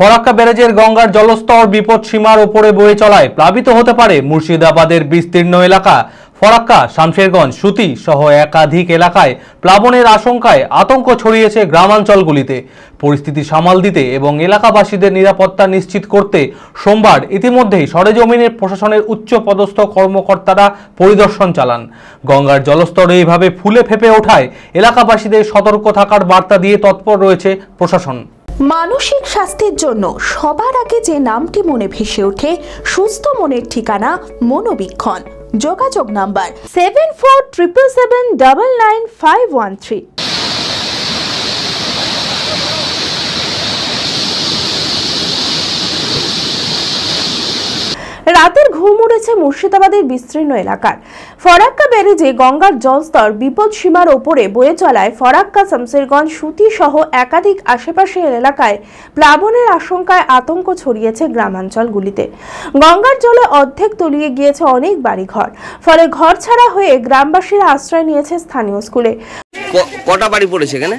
ফরাক্কা ব্যারেজের গঙ্গার জলস্তর বিপদ সীমার উপরে বয়ে চলায় প্লাবিত হতে পারে মুর্শিদাবাদের বিস্তীর্ণ এলাকা। ফরাক্কা, শামশেরগঞ্জ, সুতি সহ একাধিক এলাকায় প্লাবনের আশঙ্কায় আতঙ্ক ছড়িয়েছে গ্রামাঞ্চলগুলিতে। পরিস্থিতি সামাল দিতে এবং এলাকাবাসীদের নিরাপত্তা নিশ্চিত করতে সোমবার ইতিমধ্যেই সরেজমিনের প্রশাসনের উচ্চ পদস্থ কর্মকর্তারা পরিদর্শন চালান। গঙ্গার জলস্তর এইভাবে ফুলে ফেঁপে ওঠায় এলাকাবাসীদের সতর্ক থাকার বার্তা দিয়ে তৎপর রয়েছে প্রশাসন। মানসিক স্বাস্থ্যের জন্য সবার আগে যে নামটি মনে ভেসে ওঠে, সুস্থ মনের ঠিকানা মনোবীক্ষণ। যোগাযোগ নাম্বার 7477799513। রাতের ঘুম উড়েছে মুর্শিদাবাদের বিস্তীর্ণ এলাকার। ফরাক্কা ব্যারেজে গঙ্গার জলস্তর বিপদ সীমার ওপরে বয়ে চলায় ফরাক্কা, শামশেরগঞ্জ, সুতি সহ একাধিক আশেপাশের এলাকায় প্লাবনের আশঙ্কায় আতঙ্ক ছড়িয়েছে গ্রামাঞ্চলগুলিতে। গঙ্গার জলে অর্ধেক তলিয়ে গিয়েছে অনেক বাড়িঘর, ফলে ঘর ছাড়া হয়ে গ্রামবাসীরা আশ্রয় নিয়েছে স্থানীয় স্কুলে। কটা বাড়ি পড়েছে এখানে?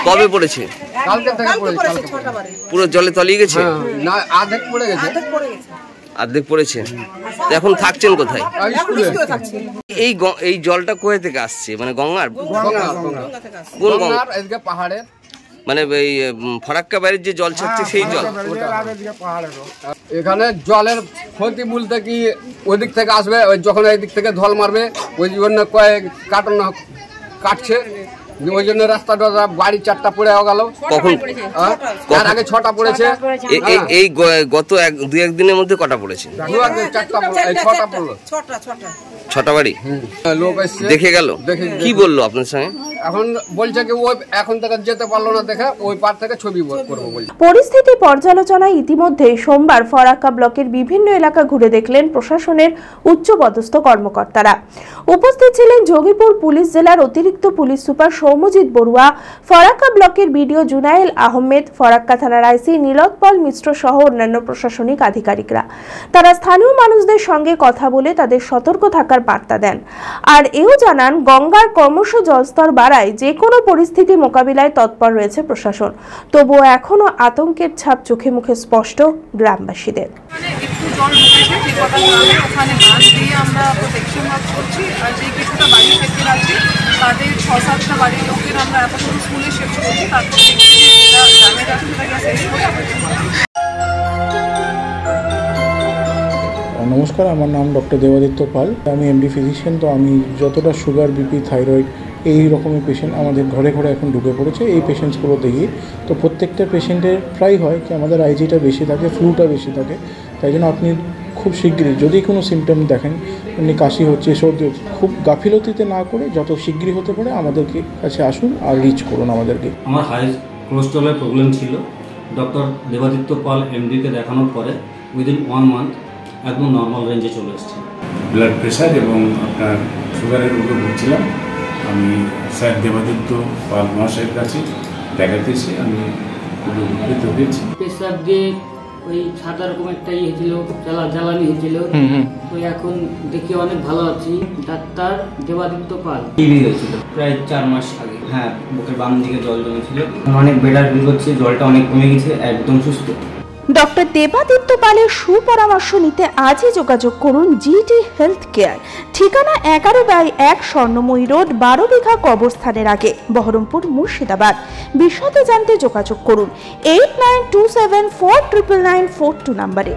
কবে পড়েছে? পুরো জলে তলিয়ে গেছে? অর্ধেক পড়েছে। এখন থাকছেন কোথায়? এই জলটা কোথা থেকে আসছে? মানে গঙ্গার? কোন গঙ্গা? পাহাড়ের, মানে এই ফরাক্কা ব্যারেজ যে জল ছাড়ছে সেই জল? এখানে জলের ক্ষতি বলতে কি ওই দিক থেকে আসবে, যখন এই দিক থেকে ঢল মারবে ওই জন্য কয়েক কাটছে, ওই জন্য রাস্তাটা বাড়ি 4টা পড়ে গেল। কখন? তার আগে 6টা পড়েছে। এই গত 2-1 দিনের মধ্যে কটা পড়েছে? 6টা পড়লো। 6টা বাড়ি লোক এসে দেখে গেল। কি বললো আপনার সঙ্গে? এখন বলছে কি ওই এখন থেকে যেতে পারলো না, দেখে ওই পার থেকে ছবি করবো বলছে। পরিস্থিতি পর্যালোচনায় ইতিমধ্যে সোমবার ফরাক্কা ব্লকের বিভিন্ন এলাকা ঘুরে দেখলেন প্রশাসনের উচ্চপদস্থ কর্মকর্তারা। উপস্থিত ছিলেন যোগীপুর পুলিশ জেলার অতিরিক্ত পুলিশ সুপার সৌম্যজিৎ বড়ুয়া, ফরাক্কা ব্লকের বিডিও জুনায়েল আহমেদ, ফরাক্কা থানার আইসি নীলোৎপল মিশ্র সহ অন্যান্য প্রশাসনিক আধিকারিকরা। তারা স্থানীয় মানুষদের সঙ্গে কথা বলে তাদের সতর্ক থাকার বার্তা দেন। আর এও জানান, গঙ্গার ক্রমশ জলস্তর বাড়ায় যে কোনো পরিস্থিতি মোকাবিলায় তৎপর রয়েছে প্রশাসন। তবুও এখনো আতঙ্কের ছাপ চোখে মুখে স্পষ্ট গ্রামবাসীদের। তাদের 6-7টা বাড়ির লোকের আমরা আপাতত স্কুলে শিফট করছি, তারপর নমস্কার, আমার নাম ডক্টর দেবাদিত্য পাল। আমি এমডি ফিজিশিয়ান। তো আমি যতটা সুগার, বিপি, থাইরয়েড এই রকমের পেশেন্ট আমাদের ঘরে ঘরে এখন ঢুকে পড়েছে, এই পেশেন্টসগুলো দেখি তো প্রত্যেকটা পেশেন্টের প্রায় হয় কি আমাদের আইজিটা বেশি থাকে, ফ্লুটা বেশি থাকে। তাই জন্য আপনি খুব শীঘ্রই যদি কোনো সিমটম দেখেন, এমনি কাশি হচ্ছে, সর্দি হচ্ছে, খুব গাফিলতিতে না করে যত শীঘ্রই হতে পারে আমাদেরকে কাছে আসুন আর রিচ করুন আমাদেরকে। আমার হাই কোলেস্ট্রলের প্রবলেম ছিল। ডক্টর দেবাদিত্য পাল এমডিকে দেখানোর পরে উইদিন 1 মান্থ একদম নর্মাল রেঞ্জে চলে এসেছে। ব্লাড প্রেশার এবং আপনার সুগারের উপরে ভুগছিলাম। আমি স্যার দেবাদিত্য পাল মহাশয়ের কাছে দেখাতেছি, আমি খুবই উপকৃত হয়েছি। পেশাব দিয়ে ওই সাদা রকম একটা হয়েছিল, জ্বালানি হয়েছিল, ওই এখন দেখি অনেক ভালো আছি। ডাক্তার দেবাদিত্য পাল। টিবি হয়েছিল প্রায় 4 মাস আগে। হ্যাঁ, বুকের বাম দিকে জল জমেছিল, অনেক বেটার ফিল হচ্ছে, জলটা অনেক কমে গেছে, একদম সুস্থ। ডক্টর দেবাদিত্য পালের সুপরামর্শ নিতে আজই যোগাযোগ করুন জিটি হেলথ কেয়ার। ঠিকানা 11/1 স্বর্ণময়ী রোড, 12 বিঘা কবরস্থানের আগে, বহরমপুর, মুর্শিদাবাদ। বিশদে জানতে যোগাযোগ করুন 8927499942 নম্বরে।